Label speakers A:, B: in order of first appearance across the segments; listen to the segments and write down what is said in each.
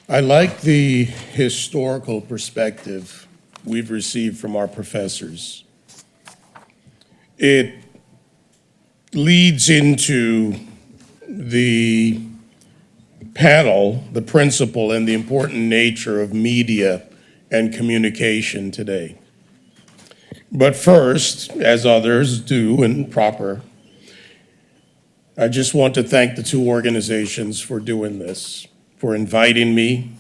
A: I like the historical perspective we've received from our professors. It leads into the panel, the principle and the important nature of media and communication today. But first, as others do in proper, I just want to thank the two organizations for doing this, for inviting me,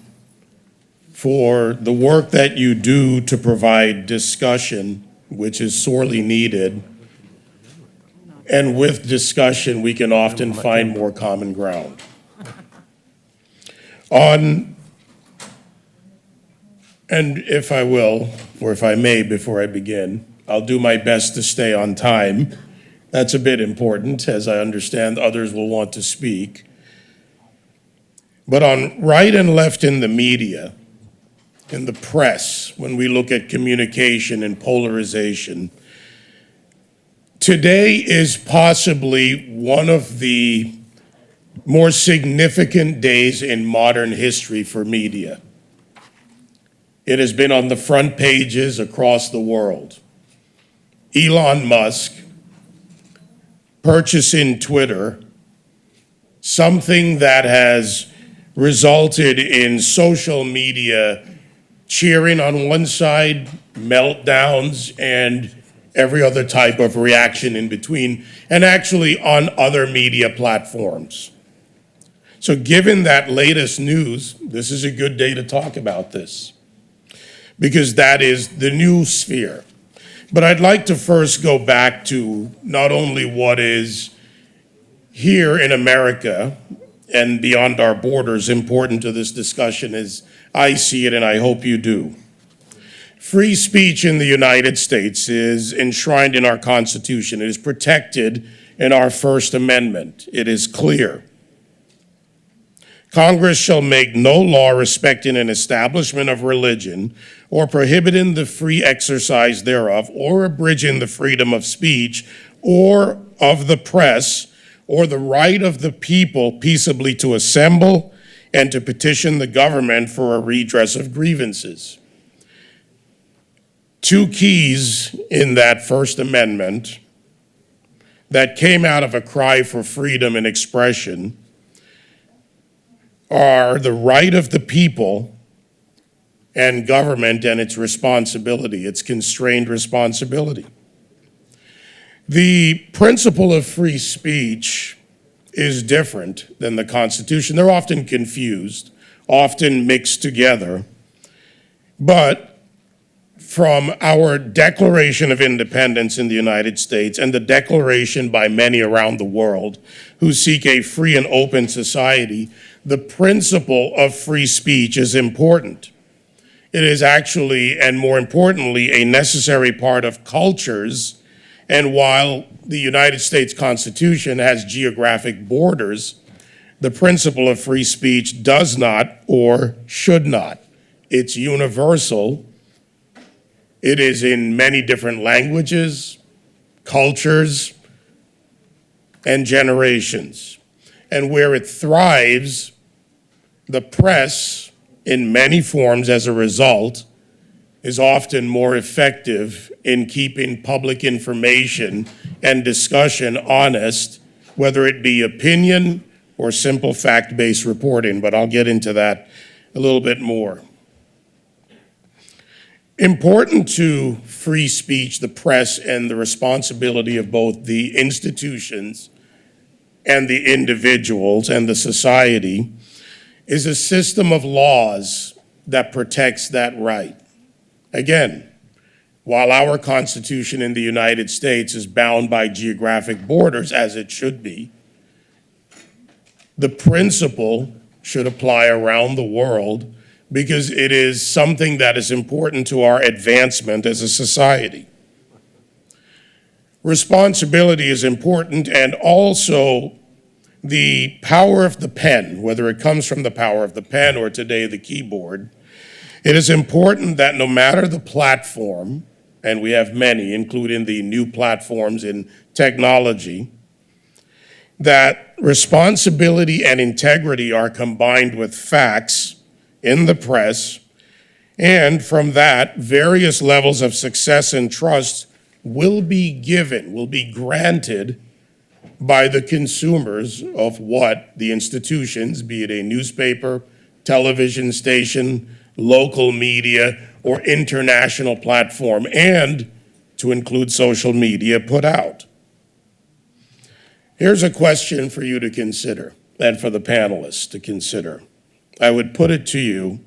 A: for the work that you do to provide discussion, which is sorely needed. And with discussion, we can often find more common ground. And if I will, or if I may before I begin, I'll do my best to stay on time. That's a bit important, as I understand others will want to speak. But on right and left in the media, in the press, when we look at communication and polarization, today is possibly one of the more significant days in modern history for media. It has been on the front pages across the world. Elon Musk purchasing Twitter, something that has resulted in social media cheering on one side, meltdowns, and every other type of reaction in between, and actually on other media platforms. So given that latest news, this is a good day to talk about this, because that is the new sphere. But I'd like to first go back to not only what is here in America and beyond our borders important to this discussion as I see it, and I hope you do. Free speech in the United States is enshrined in our Constitution. It is protected in our First Amendment. It is clear. Congress shall make no law respecting an establishment of religion or prohibiting the free exercise thereof or abridging the freedom of speech or of the press or the right of the people peaceably to assemble and to petition the government for a redress of grievances. Two keys in that First Amendment that came out of a cry for freedom and expression are the right of the people and government and its responsibility, its constrained responsibility. The principle of free speech is different than the Constitution. They're often confused, often mixed together. But from our Declaration of Independence in the United States and the declaration by many around the world who seek a free and open society, the principle of free speech is important. It is actually, and more importantly, a necessary part of cultures. And while the United States Constitution has geographic borders, the principle of free speech does not or should not. It's universal. It is in many different languages, cultures, and generations. And where it thrives, the press, in many forms as a result, is often more effective in keeping public information and discussion honest, whether it be opinion or simple fact-based reporting, but I'll get into that a little bit more. Important to free speech, the press, and the responsibility of both the institutions and the individuals and the society is a system of laws that protects that right. Again, while our Constitution in the United States is bound by geographic borders, as it should be, the principle should apply around the world because it is something that is important to our advancement as a society. Responsibility is important, and also the power of the pen, whether it comes from the power of the pen or today the keyboard. It is important that no matter the platform, and we have many, including the new platforms in technology, that responsibility and integrity are combined with facts in the press, and from that, various levels of success and trust will be granted by the consumers of what the institutions, be it a newspaper, television station, local media, or international platform, and to include social media, put out. Here's a question for you to consider, and for the panelists to consider. I would put it to you: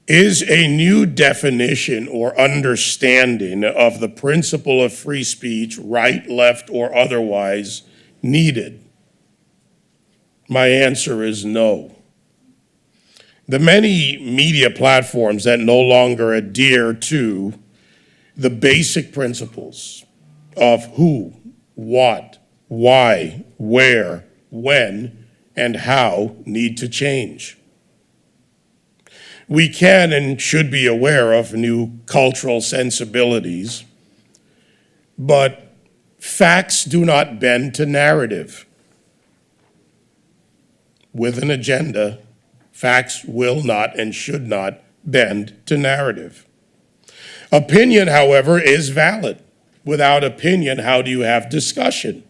A: is a new definition or understanding of the principle of free speech, right, left, or otherwise, needed? My answer is no. The many media platforms that no longer adhere to the basic principles of who, what, why, where, when, and how need to change. We can and should be aware of new cultural sensibilities, but facts do not bend to narrative. With an agenda, facts will not and should not bend to narrative. Opinion, however, is valid. Without opinion, how do you have discussion?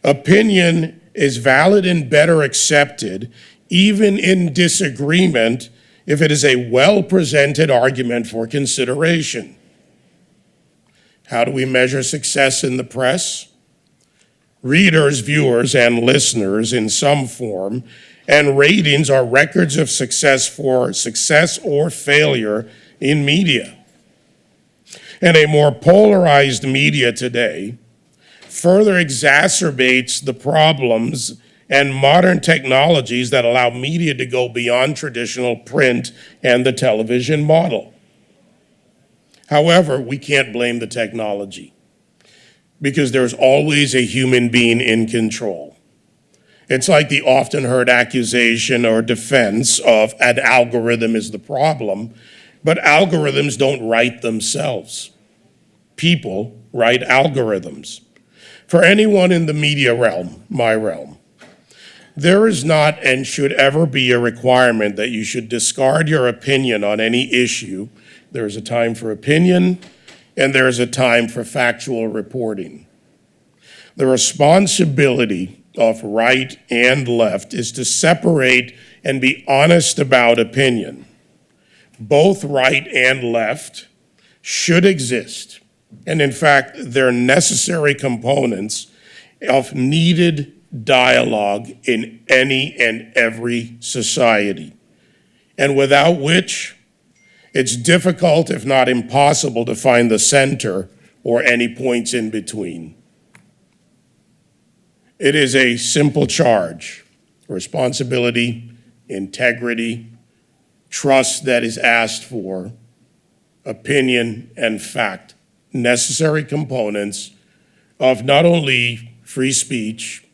A: Opinion is valid and better accepted, even in disagreement, if it is a well-presented argument for consideration. How do we measure success in the press? Readers, viewers, and listeners in some form, and ratings are records of success or failure in media. And a more polarized media today further exacerbates the problems and modern technologies that allow media to go beyond traditional print and the television model. However, we can't blame the technology, because there's always a human being in control. It's like the often heard accusation or defense of an algorithm is the problem, but algorithms don't write themselves. People write algorithms. For anyone in the media realm, my realm, there is not and should ever be a requirement that you should discard your opinion on any issue. There is a time for opinion, and there is a time for factual reporting. The responsibility of right and left is to separate and be honest about opinion. Both right and left should exist, and in fact, they're necessary components of needed dialogue in any and every society, and without which it's difficult, if not impossible, to find the center or any points in between. It is a simple charge: responsibility, integrity, trust that is asked for, opinion, and fact, necessary components of not only free speech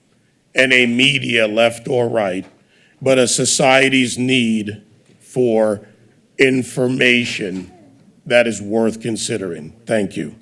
A: and a media, left or right, but a society's need for information that is worth considering. Thank you.